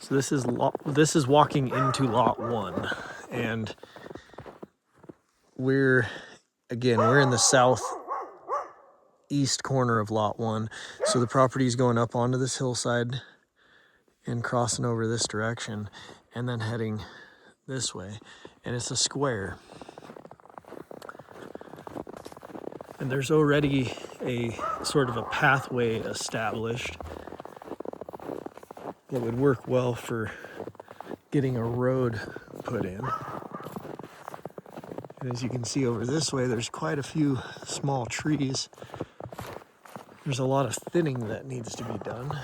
So this is walking into lot 1, and we're in the southeast corner of lot 1. So the property is going up onto this hillside and crossing over this direction and then heading this way, and it's a square. And there's already a sort of a pathway established that would work well for getting a road put in. And as you can see over this way, there's quite a few small trees. There's a lot of thinning that needs to be done.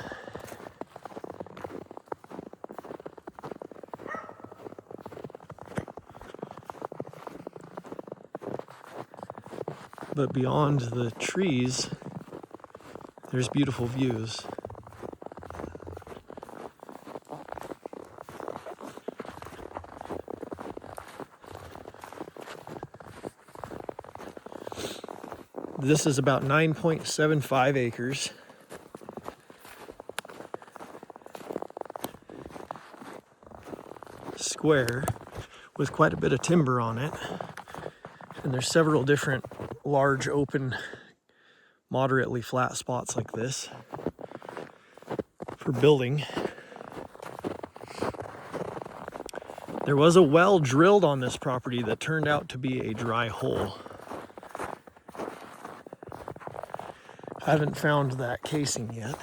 But beyond the trees, there's beautiful views. This is about 9.75 acres. Square with quite a bit of timber on it. And there's several different large open, moderately flat spots like this for building. There was a well drilled on this property that turned out to be a dry hole. I haven't found that casing yet.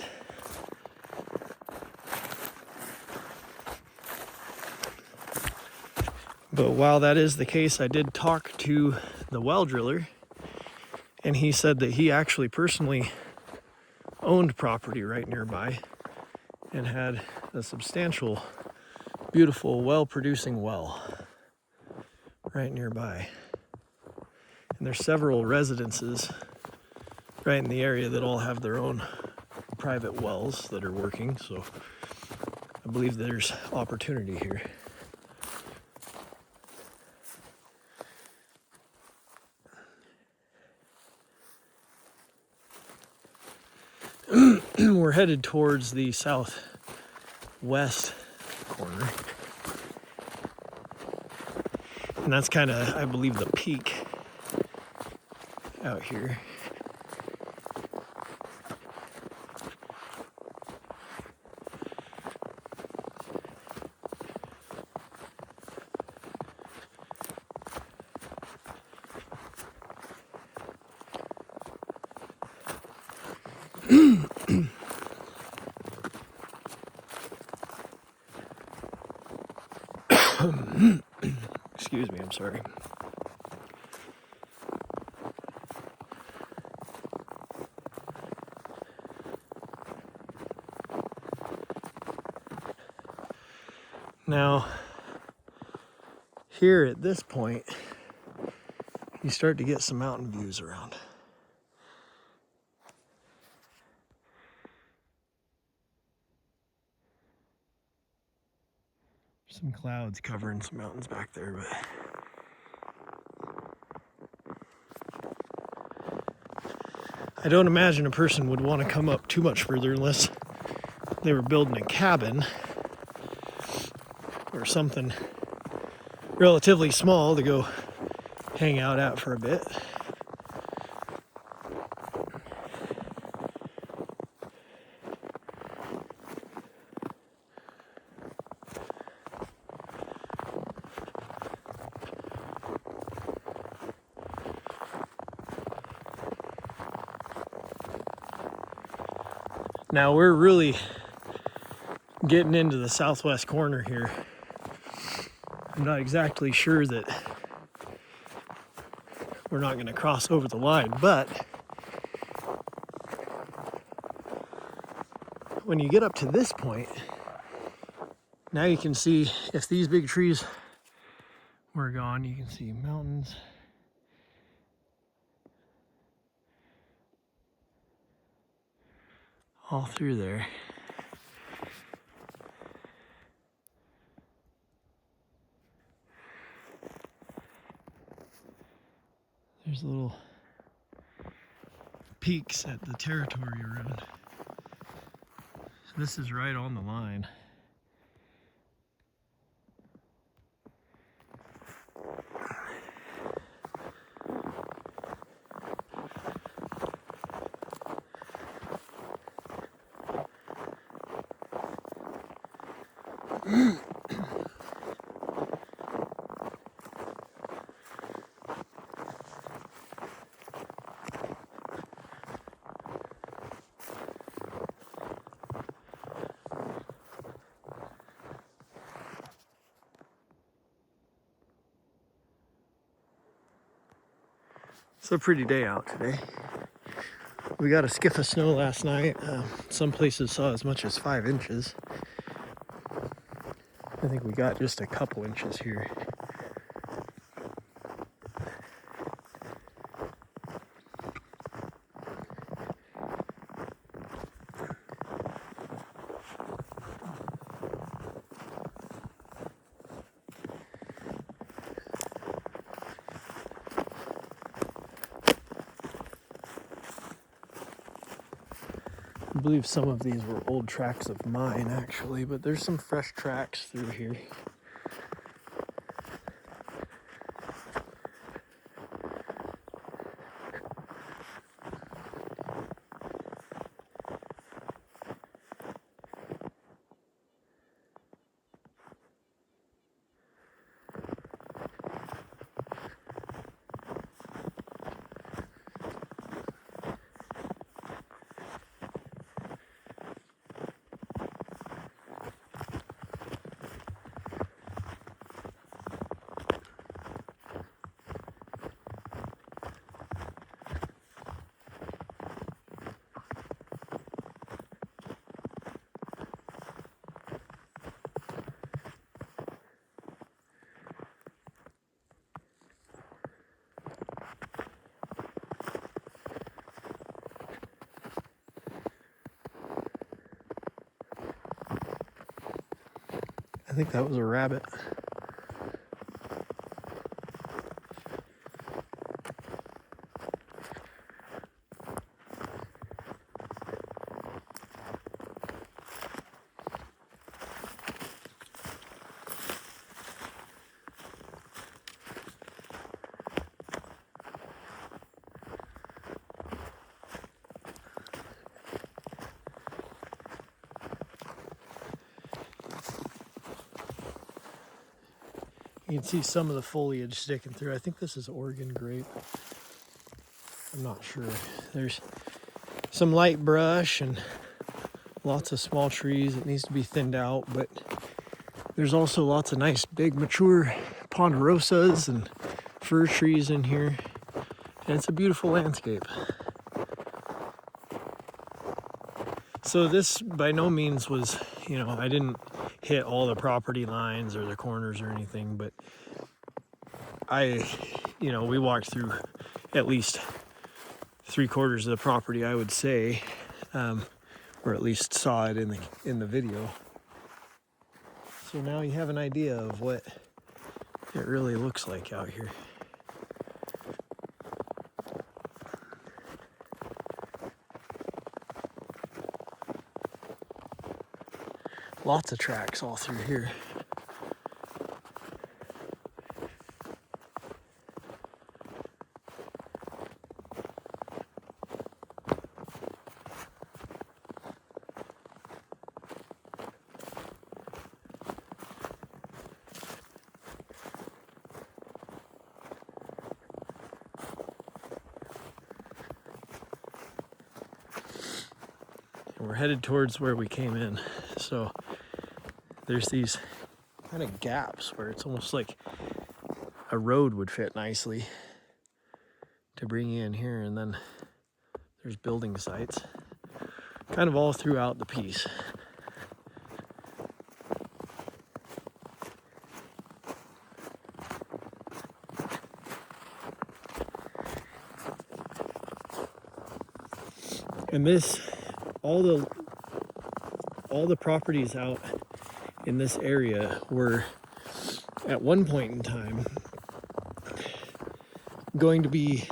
But while that is the case, I did talk to the well driller, and he said that he actually personally owned property right nearby and had a substantial, beautiful, well-producing well right nearby. And there's several residences right in the area that all have their own private wells that are working, so I believe there's opportunity here. We're headed towards the southwest corner, and that's kind of, I believe, the peak out here. Excuse me, I'm sorry. Now, here at this point, you start to get some mountain views around. Some clouds covering some mountains back there, but I don't imagine a person would want to come up too much further unless they were building a cabin or something relatively small to go hang out at for a bit. Now we're really getting into the southwest corner here. I'm not exactly sure that we're not going to cross over the line, but when you get up to this point, now you can see, if these big trees were gone, you can see mountains. All through there. There's little peaks at the territory around. This is right on the line. It's a pretty day out today. We got a skiff of snow last night. Some places saw as much as 5 inches. I think we got just a couple inches here. I believe some of these were old tracks of mine, actually, but there's some fresh tracks through here. I think that was a rabbit. You can see some of the foliage sticking through. I think this is Oregon grape. I'm not sure. There's some light brush and lots of small trees. It needs to be thinned out, but there's also lots of nice big mature ponderosas and fir trees in here. And it's a beautiful landscape. So this by no means was, I didn't hit all the property lines or the corners or anything, but we walked through at least 3/4 of the property, I would say, or at least saw it in the video. So now you have an idea of what it really looks like out here. Lots of tracks all through here. And we're headed towards where we came in. So there's these kind of gaps where it's almost like a road would fit nicely to bring you in here, and then there's building sites kind of all throughout the piece. And all the properties out in this area were at one point in time going to be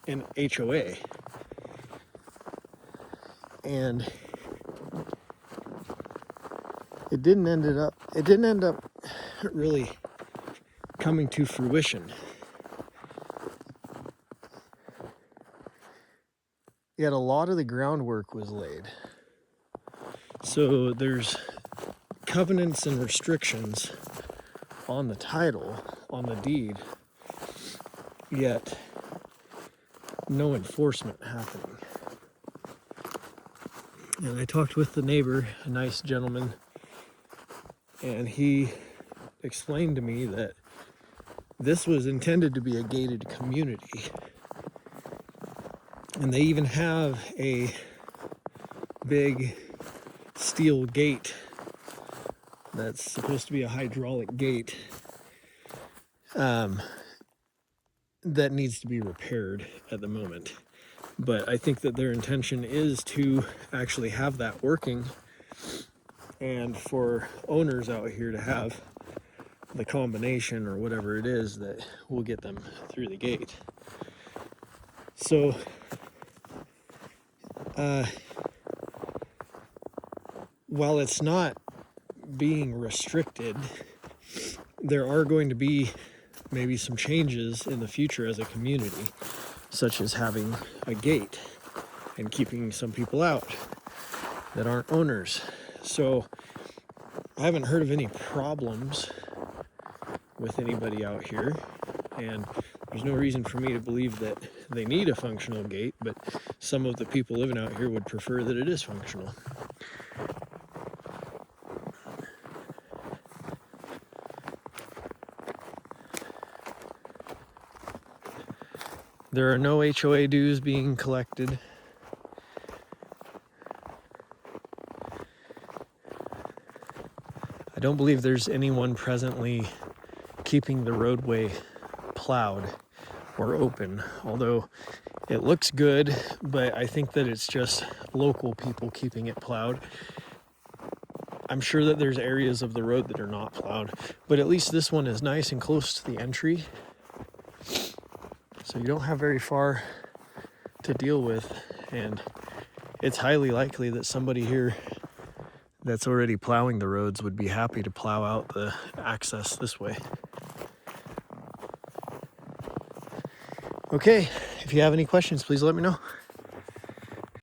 an HOA, and it didn't end up really coming to fruition. Yet a lot of the groundwork was laid. So there's covenants and restrictions on the title, on the deed, yet no enforcement happening. And I talked with the neighbor, a nice gentleman, and he explained to me that this was intended to be a gated community. And they even have a big steel gate that's supposed to be a hydraulic gate that needs to be repaired at the moment. But I think that their intention is to actually have that working and for owners out here to have the combination or whatever it is that will get them through the gate. So while it's not being restricted, there are going to be maybe some changes in the future as a community, such as having a gate and keeping some people out that aren't owners. So I haven't heard of any problems with anybody out here, and there's no reason for me to believe that they need a functional gate, but some of the people living out here would prefer that it is functional. There are no HOA dues being collected. I don't believe there's anyone presently keeping the roadway plowed or open, although it looks good, but I think that it's just local people keeping it plowed. I'm sure that there's areas of the road that are not plowed, but at least this one is nice and close to the entry. So you don't have very far to deal with, and it's highly likely that somebody here that's already plowing the roads would be happy to plow out the access this way. Okay, if you have any questions, please let me know.